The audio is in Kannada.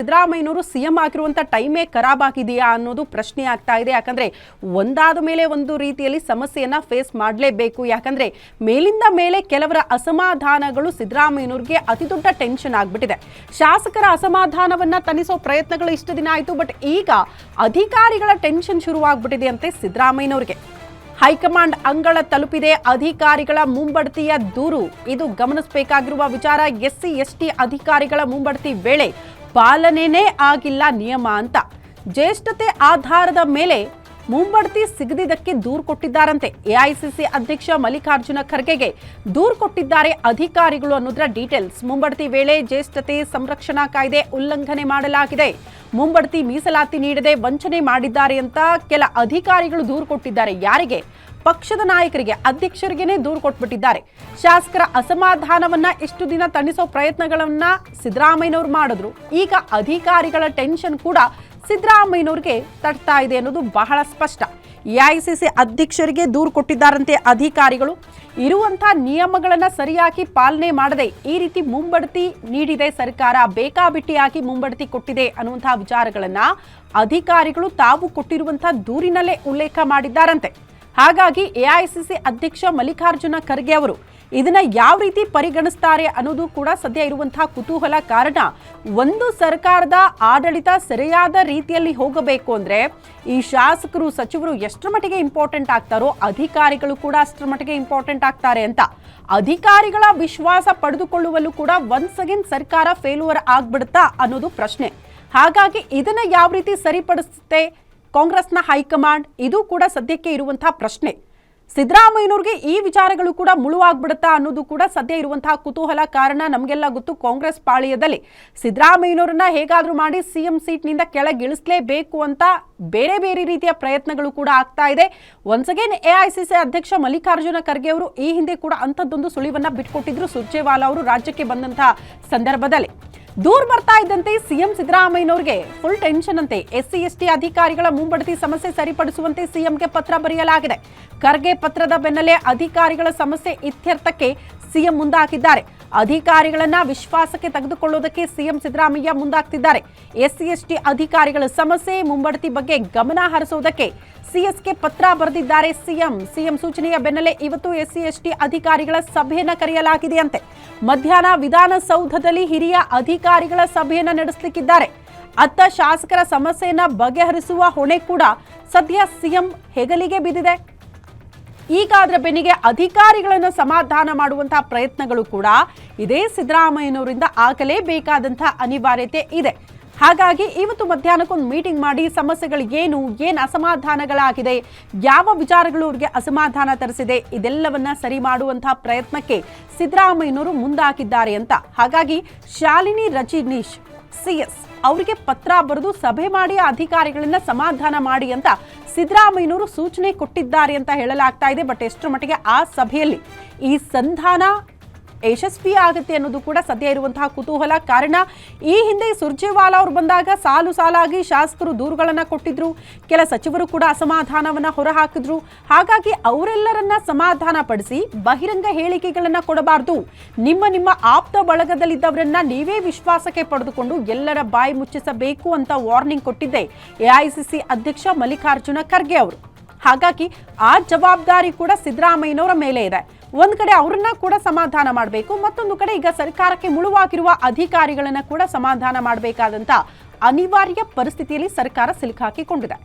ಸಿದ್ದರಾಮಯ್ಯನವರು ಸಿಎಂ ಆಗಿರುವಂತ ಟೈಮೇ ಖರಾಬ್ ಆಗಿದೆಯಾ ಅನ್ನೋದು ಪ್ರಶ್ನೆ ಆಗ್ತಾ ಇದೆ. ಯಾಕಂದ್ರೆ ಒಂದಾದ ಮೇಲೆ ಒಂದು ರೀತಿಯಲ್ಲಿ ಸಮಸ್ಯೆಯನ್ನ ಫೇಸ್ ಮಾಡಲೇಬೇಕು. ಯಾಕಂದ್ರೆ ಮೇಲಿಂದ ಮೇಲೆ ಕೆಲವರ ಅಸಮಾಧಾನಗಳು ಸಿದ್ದರಾಮಯ್ಯನವರಿಗೆ ಅತಿ ದೊಡ್ಡ ಟೆನ್ಷನ್ ಆಗ್ಬಿಟ್ಟಿದೆ. ಶಾಸಕರ ಅಸಮಾಧಾನವನ್ನ ತಣಿಸೋ ಪ್ರಯತ್ನಗಳು ಇಷ್ಟು ದಿನ ಆಯಿತು. ಬಟ್ ಈಗ ಅಧಿಕಾರಿಗಳ ಟೆನ್ಷನ್ ಶುರುವಾಗ್ಬಿಟ್ಟಿದೆ ಅಂತೆ ಸಿದ್ದರಾಮಯ್ಯನವರಿಗೆ. ಹೈಕಮಾಂಡ್ ಅಂಗಳ ತಲುಪಿದೆ ಅಧಿಕಾರಿಗಳ ಮುಂಬಡ್ತಿಯ ದೂರು. ಇದು ಗಮನಿಸಬೇಕಾಗಿರುವ ವಿಚಾರ. ಎಸ್ಸಿ ಎಸ್ಟಿ ಅಧಿಕಾರಿಗಳ ಮುಂಬಡ್ತಿ ವೇಳೆ ಪಾಲನೆನೇ ಆಗಿಲ್ಲ ನಿಯಮ ಅಂತ ಜ್ಯೇಷ್ಠತೆ ಆಧಾರದ ಮೇಲೆ ಮುಂಬಡ್ತಿ ಸಿಗದಿದ್ದಕ್ಕೆ ದೂರು ಕೊಟ್ಟಿದ್ದಾರಂತೆ. ಎಐಸಿಸಿ ಅಧ್ಯಕ್ಷ ಮಲ್ಲಿಕಾರ್ಜುನ ಖರ್ಗೆಗೆ ದೂರು ಕೊಟ್ಟಿದ್ದಾರೆ ಅಧಿಕಾರಿಗಳು ಅನ್ನೋದರ ಡೀಟೇಲ್ಸ್. ಮುಂಬಡ್ತಿ ವೇಳೆ ಜ್ಯೇಷ್ಠತೆ ಸಂರಕ್ಷಣಾ ಕಾಯ್ದೆ ಉಲ್ಲಂಘನೆ ಮಾಡಲಾಗಿದೆ, ಮುಂಬಡ್ತಿ ಮೀಸಲಾತಿ ನೀಡದೆ ವಂಚನೆ ಮಾಡಿದ್ದಾರೆ ಅಂತ ಕೆಲ ಅಧಿಕಾರಿಗಳು ದೂರು ಕೊಟ್ಟಿದ್ದಾರೆ. ಯಾರಿಗೆ? ಪಕ್ಷದ ನಾಯಕರಿಗೆ, ಅಧ್ಯಕ್ಷರಿಗೇನೆ ದೂರು ಕೊಟ್ಬಿಟ್ಟಿದ್ದಾರೆ. ಶಾಸಕರ ಅಸಮಾಧಾನವನ್ನ ಇಷ್ಟು ದಿನ ತಣಿಸೋ ಪ್ರಯತ್ನಗಳನ್ನ ಸಿದ್ದರಾಮಯ್ಯನವರು ಮಾಡಿದ್ರು. ಈಗ ಅಧಿಕಾರಿಗಳ ಟೆನ್ಷನ್ ಕೂಡ ಸಿದ್ದರಾಮಯ್ಯನವ್ರಿಗೆ ತಟ್ತಾ ಇದೆ ಅನ್ನೋದು ಬಹಳ ಸ್ಪಷ್ಟ. ಎಐಸಿಸಿ ಅಧ್ಯಕ್ಷರಿಗೆ ದೂರು ಕೊಟ್ಟಿದ್ದಾರಂತೆ ಅಧಿಕಾರಿಗಳು. ಇರುವಂತಹ ನಿಯಮಗಳನ್ನ ಸರಿಯಾಗಿ ಪಾಲನೆ ಮಾಡದೆ ಈ ರೀತಿ ಮುಂಬಡ್ತಿ ನೀಡಿದೆ ಸರ್ಕಾರ, ಬೇಕಾಬಿಟ್ಟಿಯಾಗಿ ಮುಂಬಡ್ತಿ ಕೊಟ್ಟಿದೆ ಅನ್ನುವಂತಹ ವಿಚಾರಗಳನ್ನ ಅಧಿಕಾರಿಗಳು ತಾವು ಕೊಟ್ಟಿರುವಂತಹ ದೂರಿನಲ್ಲೇ ಉಲ್ಲೇಖ ಮಾಡಿದ್ದಾರಂತೆ. ಹಾಗಾಗಿ ಎಐಸಿಸಿ ಅಧ್ಯಕ್ಷ ಮಲ್ಲಿಕಾರ್ಜುನ ಖರ್ಗೆ ಅವರು ಇದನ್ನ ಯಾವ ರೀತಿ ಪರಿಗಣಿಸ್ತಾರೆ ಅನ್ನೋದು ಕೂಡ ಸದ್ಯ ಇರುವಂತಹ ಕುತೂಹಲ. ಕಾರಣ, ಒಂದು ಸರ್ಕಾರದ ಆಡಳಿತ ಸರಿಯಾದ ರೀತಿಯಲ್ಲಿ ಹೋಗಬೇಕು ಅಂದ್ರೆ ಈ ಶಾಸಕರು ಸಚಿವರು ಎಷ್ಟರ ಮಟ್ಟಿಗೆ ಇಂಪಾರ್ಟೆಂಟ್ ಆಗ್ತಾರೋ ಅಧಿಕಾರಿಗಳು ಕೂಡ ಅಷ್ಟರ ಮಟ್ಟಿಗೆ ಇಂಪಾರ್ಟೆಂಟ್ ಆಗ್ತಾರೆ ಅಂತ ಅಧಿಕಾರಿಗಳ ವಿಶ್ವಾಸ ಪಡೆದುಕೊಳ್ಳುವಲ್ಲೂ ಕೂಡ ಒನ್ಸ್ ಅಗೇನ್ ಸರ್ಕಾರ ಫೇಲ್ಯೂರ್ ಆಗ್ಬಿಡುತ್ತಾ ಅನ್ನೋದು ಪ್ರಶ್ನೆ. ಹಾಗಾಗಿ ಇದನ್ನ ಯಾವ ರೀತಿ ಸರಿಪಡಿಸುತ್ತೆ ಕಾಂಗ್ರೆಸ್ನ ಹೈಕಮಾಂಡ್, ಇದು ಕೂಡ ಸದ್ಯಕ್ಕೆ ಇರುವಂತಹ ಪ್ರಶ್ನೆ. ಸಿದ್ದರಾಮಯ್ಯನವ್ರಿಗೆ ಈ ವಿಚಾರಗಳು ಕೂಡ ಮುಳುವಾಗ್ಬಿಡುತ್ತಾ ಅನ್ನೋದು ಕೂಡ ಸದ್ಯ ಇರುವಂತಹ ಕುತೂಹಲ. ಕಾರಣ, ನಮಗೆಲ್ಲ ಗೊತ್ತು ಕಾಂಗ್ರೆಸ್ ಪಾಳ್ಯದಲ್ಲಿ ಸಿದ್ದರಾಮಯ್ಯನವರನ್ನ ಹೇಗಾದ್ರೂ ಮಾಡಿ ಸಿಎಂ ಸೀಟ್ನಿಂದ ಕೆಳಗಿಳಿಸಲೇಬೇಕು ಅಂತ ಬೇರೆ ಬೇರೆ ರೀತಿಯ ಪ್ರಯತ್ನಗಳು ಕೂಡ ಆಗ್ತಾ ಇದೆ. ಒನ್ಸ್ ಅಗೇನ್ ಎಐಸಿಸಿ ಅಧ್ಯಕ್ಷ ಮಲ್ಲಿಕಾರ್ಜುನ ಖರ್ಗೆ ಅವರು ಈ ಹಿಂದೆ ಕೂಡ ಅಂಥದ್ದೊಂದು ಸುಳಿವನ್ನ ಬಿಟ್ಕೊಟ್ಟಿದ್ರು. ಸುರ್ಜೇವಾಲಾ ಅವರು ರಾಜ್ಯಕ್ಕೆ ಬಂದಂತಹ ಸಂದರ್ಭದಲ್ಲಿ ದೂರ ಬರ್ತಾ ಇದ್ದಂತೆ ಸಿಎಂ ಸಿದ್ದರಾಮಯ್ಯನವರಿಗೆ ಫುಲ್ ಟೆನ್ಷನ್ ಅಂತೆ. ಎಸ್ಸಿ ಎಸ್ಟಿ ಅಧಿಕಾರಿಗಳ ಮುಂಬಡ್ತಿ ಸಮಸ್ಯೆ ಸರಿಪಡಿಸುವಂತೆ ಸಿಎಂಗೆ ಪತ್ರ ಬರೆಯಲಾಗಿದೆ. ಖರ್ಗೆ ಪತ್ರದ ಬೆನ್ನಲ್ಲೇ ಅಧಿಕಾರಿಗಳ ಸಮಸ್ಯೆ ಇತ್ಯರ್ಥಕ್ಕೆ ಸಿಎಂ ಮುಂದಾಗಿದ್ದಾರೆ. ಅಧಿಕಾರಿಗಳನ್ನ ವಿಶ್ವಾಸಕ್ಕೆ ತೆಗೆದುಕೊಳ್ಳುವುದಕ್ಕೆ ಸಿಎಂ ಸಿದ್ದರಾಮಯ್ಯ ಮುಂದಾಗ್ತಿದ್ದಾರೆ. ಎಸ್ಸಿ ಎಸ್ಟಿ ಅಧಿಕಾರಿಗಳ ಸಮಸ್ಯೆ ಮುಂಬಡ್ತಿ ಬಗ್ಗೆ ಗಮನ ಹರಿಸುವುದಕ್ಕೆ ಸಿಎಸ್ಗೆ ಪತ್ರ ಬರೆದಿದ್ದಾರೆ ಸಿಎಂ ಸೂಚನೆಯ ಬೆನ್ನಲ್ಲೇ ಇವತ್ತು ಎಸ್ಸಿ ಎಸ್ಟಿ ಅಧಿಕಾರಿಗಳ ಸಭೆಯನ್ನ ಕರೆಯಲಾಗಿದೆಯಂತೆ. ಮಧ್ಯಾಹ್ನ ವಿಧಾನಸೌಧದಲ್ಲಿ ಹಿರಿಯ ಅಧಿಕಾರಿಗಳ ಸಭೆಯನ್ನ ನಡೆಸಲಿಕ್ಕಿದ್ದಾರೆ. ಅತ್ತ ಶಾಸಕರ ಸಮಸ್ಯೆಯನ್ನ ಬಗೆಹರಿಸುವ ಹೊಣೆ ಕೂಡ ಸದ್ಯ ಸಿಎಂ ಹೆಗಲಿಗೆ ಬಿದ್ದಿದೆ. ಈಗ ಅದರ ಬೆನ್ನಿಗೆ ಅಧಿಕಾರಿಗಳನ್ನು ಸಮಾಧಾನ ಮಾಡುವಂತಹ ಪ್ರಯತ್ನಗಳು ಕೂಡ ಇದೇ ಸಿದ್ದರಾಮಯ್ಯನವರಿಂದ ಆಗಲೇಬೇಕಾದಂತಹ ಅನಿವಾರ್ಯತೆ ಇದೆ. ಹಾಗಾಗಿ ಇವತ್ತು ಮಧ್ಯಾಹ್ನಕ್ಕೊಂದು ಮೀಟಿಂಗ್ ಮಾಡಿ ಸಮಸ್ಯೆಗಳು ಏನು ಅಸಮಾಧಾನಗಳಾಗಿದೆ, ಯಾವ ವಿಚಾರಗಳು ಅವ್ರಿಗೆ ಅಸಮಾಧಾನ ತರಿಸಿದೆ, ಇದೆಲ್ಲವನ್ನ ಸರಿ ಮಾಡುವಂತಹ ಪ್ರಯತ್ನಕ್ಕೆ ಸಿದ್ದರಾಮಯ್ಯನವರು ಮುಂದಾಕಿದ್ದಾರೆ ಅಂತ. ಹಾಗಾಗಿ ಶಾಲಿನಿ ರಜನೀಶ್ ಸಿಎಸ್ ಅವರಿಗೆ ಪತ್ರ ಬರೆದು ಸಭೆ ಮಾಡಿ ಅಧಿಕಾರಿಗಳನ್ನ ಸಮಾಧಾನ ಮಾಡಿ ಅಂತ ಸಿದ್ದರಾಮಯ್ಯನವರು ಸೂಚನೆ ಕೊಟ್ಟಿದ್ದಾರೆ ಅಂತ ಹೇಳಲಾಗ್ತಾ ಇದೆ. ಬಟ್ ಎಷ್ಟರ ಮಟ್ಟಿಗೆ ಆ ಸಭೆಯಲ್ಲಿ ಈ ಸಂಧಾನ ಯಶಸ್ವಿ ಆಗುತ್ತೆ ಅನ್ನೋದು ಕೂಡ ಸದ್ಯ ಇರುವಂತಹ ಕುತೂಹಲ. ಕಾರಣ, ಈ ಹಿಂದೆ ಸುರ್ಜೇವಾಲಾ ಅವರು ಬಂದಾಗ ಸಾಲು ಸಾಲಾಗಿ ಶಾಸಕರು ದೂರುಗಳನ್ನ ಕೊಟ್ಟಿದ್ರು, ಕೆಲ ಸಚಿವರು ಕೂಡ ಅಸಮಾಧಾನವನ್ನ ಹೊರಹಾಕಿದ್ರು. ಹಾಗಾಗಿ ಅವರೆಲ್ಲರನ್ನ ಸಮಾಧಾನ ಪಡಿಸಿ ಬಹಿರಂಗ ಹೇಳಿಕೆಗಳನ್ನ ಕೊಡಬಾರದು, ನಿಮ್ಮ ಆಪ್ತ ಬಳಗದಲ್ಲಿದ್ದವರನ್ನ ನೀವೇ ವಿಶ್ವಾಸಕ್ಕೆ ಪಡೆದುಕೊಂಡು ಎಲ್ಲರ ಬಾಯಿ ಮುಚ್ಚಿಸಬೇಕು ಅಂತ ವಾರ್ನಿಂಗ್ ಕೊಟ್ಟಿದ್ದೆ ಎಐಸಿಸಿ ಅಧ್ಯಕ್ಷ ಮಲ್ಲಿಕಾರ್ಜುನ ಖರ್ಗೆ ಅವರು. ಹಾಗಾಗಿ ಆ ಜವಾಬ್ದಾರಿ ಕೂಡ ಸಿದ್ದರಾಮಯ್ಯನವರ ಮೇಲೆ ಇದೆ. ಒಂದ್ ಕಡೆ ಅವ್ರನ್ನ ಕೂಡ ಸಮಾಧಾನ ಮಾಡಬೇಕು, ಮತ್ತೊಂದು ಕಡೆ ಈಗ ಸರ್ಕಾರಕ್ಕೆ ಮುಳುವಾಗಿರುವ ಅಧಿಕಾರಿಗಳನ್ನ ಕೂಡ ಸಮಾಧಾನ ಮಾಡಬೇಕಾದಂತ ಅನಿವಾರ್ಯ ಪರಿಸ್ಥಿತಿಯಲ್ಲಿ ಸರ್ಕಾರ ಸಿಲುಕಾಕಿಕೊಂಡಿದೆ.